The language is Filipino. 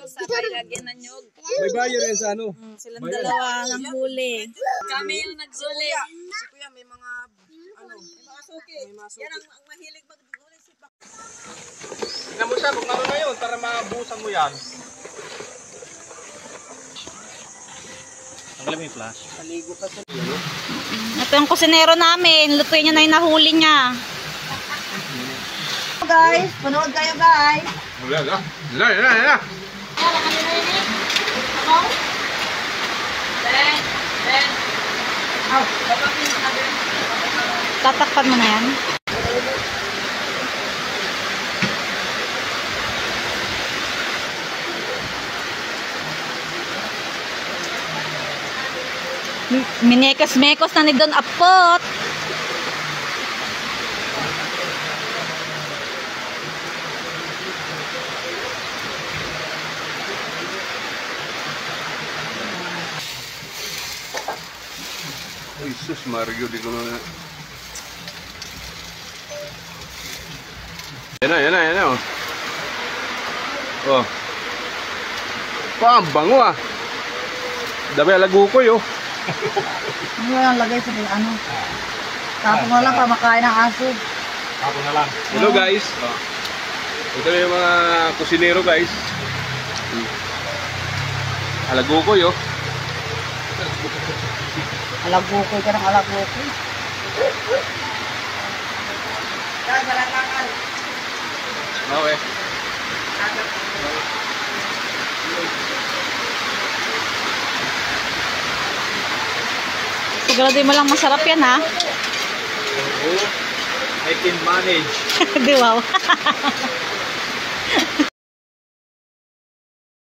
sabay lagyan ng nyog. May bayan yan sa ano? Silang dalawa ang huli. Kami yung nagsuli. Si Kuya may mga suki. Yan ang mahilig maghuli si Pak. Tignan mo siya kung ano na yun para mabusan mo yan. Tanggalin mo yung flash. Paligo pa sa Ito yung kusinero namin. Lutuin niya na yung nahuli niya. guys, panood kayo guys. Yan. Tatakpan mo na yan. Minekos-mekos na ni Don Apot. Jesus Mario, di ko na. Yan na. Oh. Bango ah. Dapat lagu ko yo. Ano lang lagay sa ano? Tapos na lang pamakain ng aso. Tapos na lang. Hello guys. Oh. Ito yung mga kusinero guys. Alago ko yo. Alagukoy ka ng alagukoy. Okay. Siguraduhin mo lang masarap yan ha. I can manage. Di wow.